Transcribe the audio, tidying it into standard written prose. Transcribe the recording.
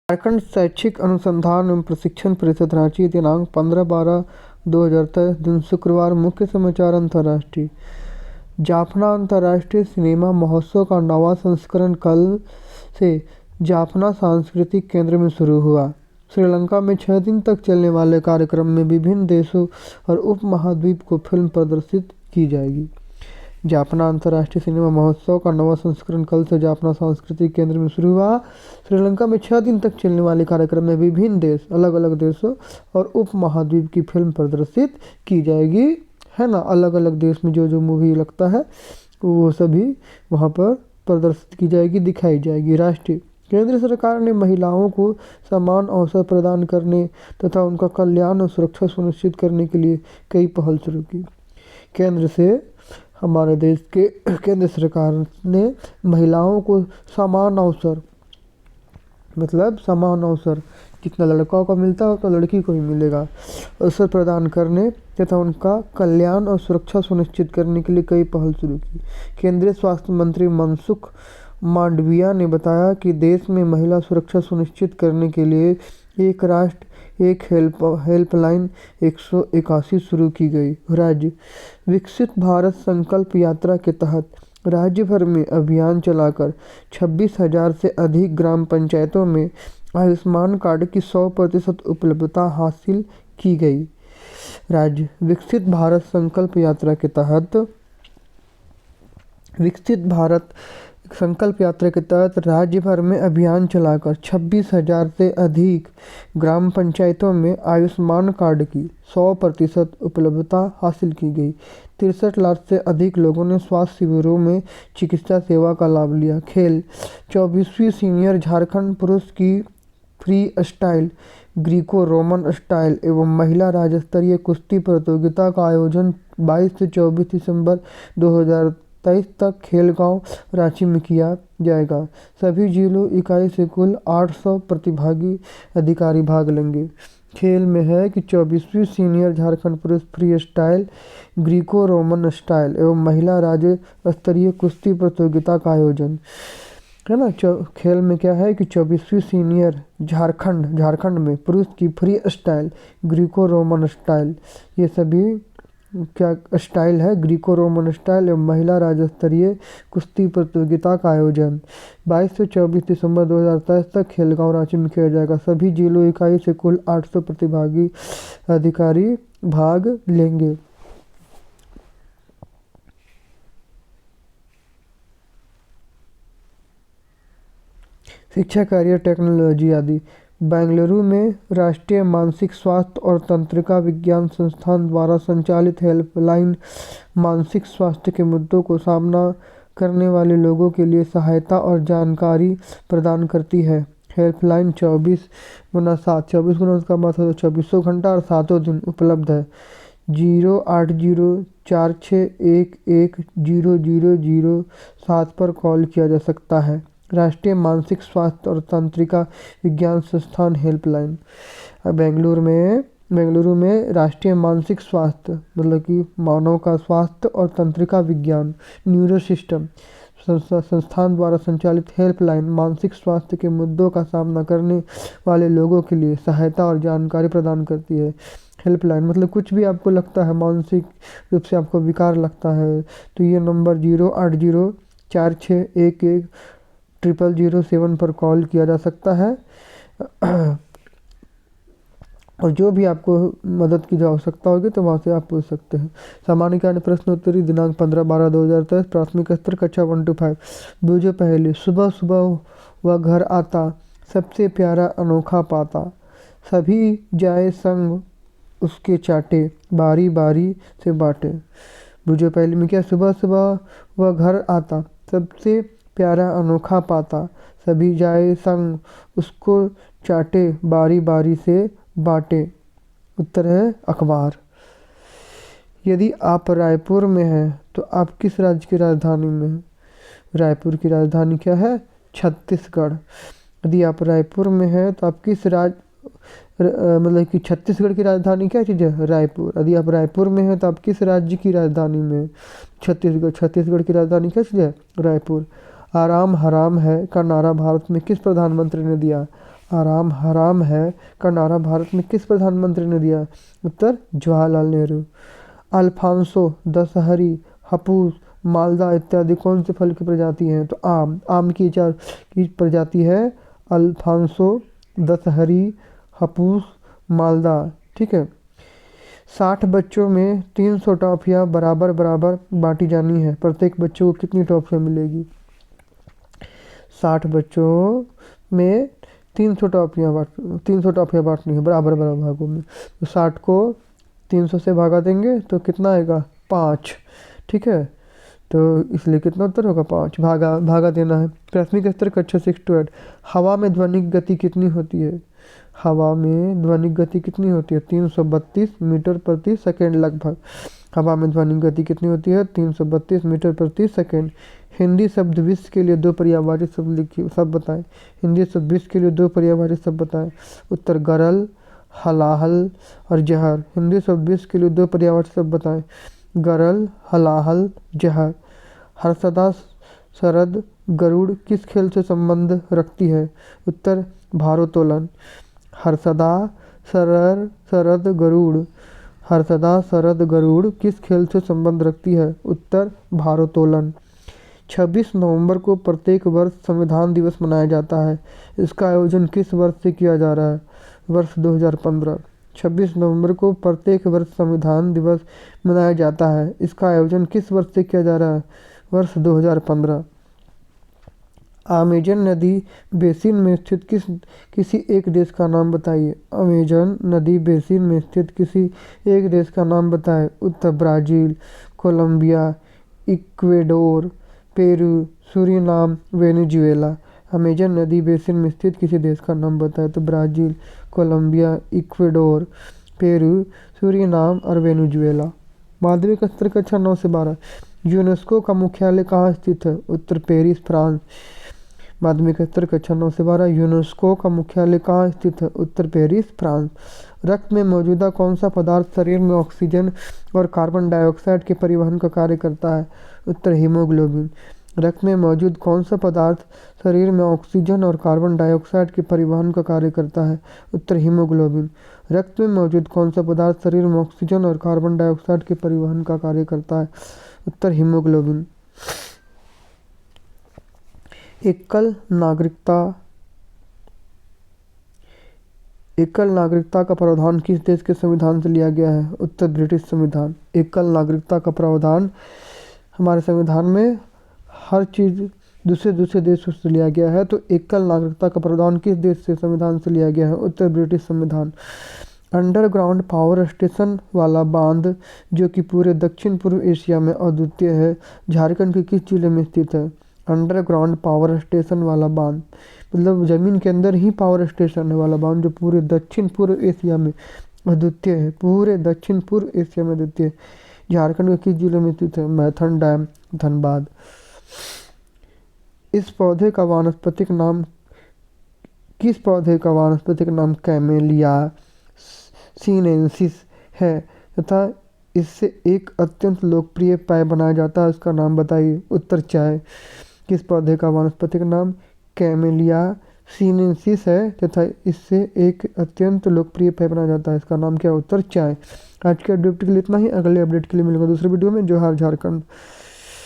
झारखंड शैक्षिक अनुसंधान एवं प्रशिक्षण परिषद रांची दिनांक 15/12/2023 दिन शुक्रवार। मुख्य समाचार। अंतर्राष्ट्रीय जाफना अंतर्राष्ट्रीय सिनेमा महोत्सव का 9वां संस्करण कल से जाफना सांस्कृतिक केंद्र में शुरू हुआ। श्रीलंका में 6 दिन तक चलने वाले कार्यक्रम में विभिन्न देशों और उपमहाद्वीप को फिल्म प्रदर्शित की जाएगी। जाफना अंतर्राष्ट्रीय सिनेमा महोत्सव का 9वां संस्करण कल से जाफना सांस्कृतिक केंद्र में शुरू हुआ। श्रीलंका में 6 दिन तक चलने वाले कार्यक्रम में विभिन्न देश, अलग अलग देशों और उपमहाद्वीप की फिल्म प्रदर्शित की जाएगी, है ना। अलग अलग देश में जो जो मूवी लगता है वो सभी वहाँ पर प्रदर्शित की जाएगी, दिखाई जाएगी। राष्ट्रीय केंद्र सरकार ने महिलाओं को समान अवसर प्रदान करने तथा उनका कल्याण और सुरक्षा सुनिश्चित करने के लिए कई पहल शुरू की। केंद्र से हमारे देश के केंद्र सरकार ने महिलाओं को समान अवसर, मतलब समान अवसर जितना लड़कों को मिलता है तो लड़की को ही मिलेगा, अवसर प्रदान करने तथा उनका कल्याण और सुरक्षा सुनिश्चित करने के लिए कई पहल शुरू की। केंद्रीय स्वास्थ्य मंत्री मनसुख मांडविया ने बताया कि देश में महिला सुरक्षा सुनिश्चित करने के लिए एक राष्ट्र एक हेल्पलाइन 181 शुरू की गई। राज्य विकसित भारत संकल्प यात्रा के तहत राज्य भर में अभियान चलाकर 26,000 से अधिक ग्राम पंचायतों में आयुष्मान कार्ड की 100% उपलब्धता हासिल की गई। राज्य विकसित भारत संकल्प यात्रा के तहत राज्य भर में अभियान चलाकर 26,000 से अधिक ग्राम पंचायतों में आयुष्मान कार्ड की 100% उपलब्धता हासिल की गई। 63 लाख से अधिक लोगों ने स्वास्थ्य शिविरों में चिकित्सा सेवा का लाभ लिया। खेल 24वीं सीनियर झारखंड पुरुष की free style, Greco Roman style एवं महिला राज्य स्तरीय कुश्ती प्रतियोगिता का आयोजन 22 से 24 दिसंबर 2023 तक खेलगांव रांची में किया जाएगा। सभी जिलों इकाई से कुल 800 प्रतिभागी अधिकारी भाग लेंगे। खेल में है कि 24वीं सीनियर झारखंड पुरुष free style, Greco Roman style एवं महिला राज्य स्तरीय कुश्ती प्रतियोगिता का आयोजन, है ना। खेल में क्या है कि 24वीं सीनियर झारखंड में पुरुष की free style, Greco Roman style, ये सभी क्या स्टाइल है, ग्रीको रोमन स्टाइल एवं महिला राज्य स्तरीय कुश्ती प्रतियोगिता का आयोजन 22 से 24 दिसंबर 2023 तक खेलगांव रांची में किया जाएगा। सभी जिलों इकाई से कुल 800 प्रतिभागी अधिकारी भाग लेंगे। शिक्षा, कार्य, टेक्नोलॉजी आदि। बेंगलुरु में राष्ट्रीय मानसिक स्वास्थ्य और तंत्रिका विज्ञान संस्थान द्वारा संचालित हेल्पलाइन मानसिक स्वास्थ्य के मुद्दों को सामना करने वाले लोगों के लिए सहायता और जानकारी प्रदान करती है। हेल्पलाइन 24x7, 24 का मतलब 24 घंटा और 7 दिन उपलब्ध है। 08046110007 पर कॉल किया जा सकता है। राष्ट्रीय मानसिक स्वास्थ्य और तंत्रिका विज्ञान संस्थान हेल्पलाइन। बेंगलुरु में राष्ट्रीय मानसिक स्वास्थ्य मतलब कि मानव का स्वास्थ्य और तंत्रिका विज्ञान न्यूरो सिस्टम संस्थान द्वारा संचालित हेल्पलाइन मानसिक स्वास्थ्य के मुद्दों का सामना करने वाले लोगों के लिए सहायता और जानकारी प्रदान करती है। हेल्पलाइन मतलब कुछ भी आपको लगता है, मानसिक रूप से आपको विकार लगता है, तो ये नंबर 08046110007 पर कॉल किया जा सकता है और जो भी आपको मदद की जो आवश्यकता होगी तो वहाँ से आप पूछ सकते हैं। सामान्य ज्ञान प्रश्नोत्तरी दिनांक 15/12/2023 प्राथमिक स्तर कक्षा 1 to 5। बूझो पहले। सुबह सुबह वह घर आता, सबसे प्यारा अनोखा पाता, सभी जाए संग उसके चाटे, बारी बारी से बांटे। बूझो पहले में क्या, सुबह सुबह वह घर आता, सबसे प्यारा अनोखा पाता, सभी जाए संग उसको चाटे, बारी बारी से बांटे। उत्तर है अखबार। यदि आप रायपुर में हैं तो आप किस राज्य की राजधानी में हैं? रायपुर की राजधानी क्या है? छत्तीसगढ़। यदि आप रायपुर में हैं तो आप किस मतलब कि छत्तीसगढ़ की राजधानी क्या चीज़ है? रायपुर। यदि आप रायपुर में हैं तो आप किस राज्य की राजधानी में? छत्तीसगढ़। छत्तीसगढ़ की राजधानी क्या चीज़ है? रायपुर। आराम हराम है का नारा भारत में किस प्रधानमंत्री ने दिया? आराम हराम है का नारा भारत में किस प्रधानमंत्री ने दिया? उत्तर जवाहरलाल नेहरू। अल्फांसो, दशहरी, हापुस, मालदा इत्यादि कौन से फल की प्रजाति हैं? तो आम की प्रजाति है अल्फांसो, दशहरी, हापुस, मालदा। ठीक है। 60 बच्चों में 300 टॉफियाँ बराबर बराबर बांटी जानी है, प्रत्येक बच्चों को कितनी टॉफियाँ मिलेगी? 60 बच्चों में 300 टॉफियाँ बांटनी है बराबर बराबर भागों में। तो 60 को 300 से भागा देंगे तो कितना आएगा? 5। ठीक है, तो इसलिए कितना उत्तर होगा? 5। भागा देना है। प्राथमिक स्तर कक्षा 6 to 8। हवा में ध्वनिक गति कितनी होती है? हवा में ध्वनिक गति कितनी होती है? 332 मीटर प्रति सेकेंड लगभग। हवा में ध्वनिक गति कितनी होती है? 332 मीटर प्रति सेकेंड। हिंदी शब्द विश्व के लिए 2 पर्यायवाची शब्द लिखिए, सब बताएं। हिंदी शब्द विश्व के लिए 2 पर्यायवाची शब्द बताएं। उत्तर गरल, हलाहल और जहर। हिंदी शब्द विश्व के लिए 2 पर्यायवाची शब्द बताएं। गरल, हलाहल, जहर। हर्षदा शरद गरुड़ किस खेल से संबंध रखती है? उत्तर भारोत्तोलन। हर्षदा शरद गरुड़। हर्षदा शरद गरुड़ किस खेल से संबंध रखती है? उत्तर भारोत्तोलन। 26 नवंबर को प्रत्येक वर्ष संविधान दिवस मनाया जाता है, इसका आयोजन किस वर्ष से किया जा रहा है? वर्ष 2015। 26 नवंबर को प्रत्येक वर्ष संविधान दिवस मनाया जाता है, इसका आयोजन किस वर्ष से किया जा रहा है? वर्ष 2015। अमेजन नदी बेसिन में स्थित किसी एक देश का नाम बताइए। अमेजन नदी बेसिन में स्थित किसी एक देश का नाम बताएं। उत्तर Brazil, Colombia, Ecuador, Peru, Suriname, Venezuela. Amazon नदी बेसिन में स्थित किसी देश का नाम बताएं। तो Brazil, Colombia, Ecuador, Peru, Suriname और वेनेजुएला। माध्यमिक स्तर कक्षा 9 से 12। यूनेस्को का मुख्यालय कहाँ स्थित है? उत्तर पेरिस, फ्रांस। माध्यमिक स्तर कक्षा 9 से 12। यूनेस्को का मुख्यालय कहाँ स्थित है? उत्तर पेरिस, फ्रांस। रक्त में मौजूदा कौन सा पदार्थ शरीर में ऑक्सीजन और कार्बन डाइऑक्साइड के परिवहन का कार्य करता है? उत्तर हीमोग्लोबिन। रक्त में मौजूद कौन सा पदार्थ शरीर में ऑक्सीजन और कार्बन डाइऑक्साइड के परिवहन का कार्य करता है? उत्तर हीमोग्लोबिन। रक्त में मौजूद कौन सा पदार्थ शरीर में ऑक्सीजन और कार्बन डाइऑक्साइड के परिवहन का कार्य करता है? उत्तर हीमोग्लोबिन। एकल नागरिकता का प्रावधान किस देश के संविधान से लिया गया है? उत्तर ब्रिटिश संविधान। एकल नागरिकता का प्रावधान हमारे संविधान में हर चीज़ दूसरे देशों से लिया गया है। तो एकल नागरिकता का प्रावधान किस देश से संविधान से लिया गया है? उत्तर ब्रिटिश संविधान। अंडरग्राउंड पावर स्टेशन वाला बांध जो कि पूरे दक्षिण पूर्व एशिया में अद्वितीय है, झारखंड के किस जिले में स्थित है? अंडरग्राउंड पावर स्टेशन वाला बांध मतलब ज़मीन के अंदर ही पावर स्टेशन है वाला बांध जो पूरे दक्षिण पूर्व एशिया में अद्वितीय है, पूरे दक्षिण पूर्व एशिया में अद्वितीय। झारखंड के किस जिले में स्थित है? मैथन डैम, धनबाद। किस पौधे का वानस्पतिक नाम कैमेलिया सीनेंसिस है तथा इससे एक अत्यंत लोकप्रिय पेय बनाया जाता है, उसका नाम बताइए। उत्तर चाय। किस पौधे का वानस्पतिक नाम कैमेलिया सीनेंसिस है तथा इससे एक अत्यंत लोकप्रिय पेय बनाया जाता है, इसका नाम क्या है? उत्तर चाय। आज के अपडेट के लिए इतना ही। अगले अपडेट के लिए मिलूंगा दूसरे वीडियो में। जोहार झारखंड।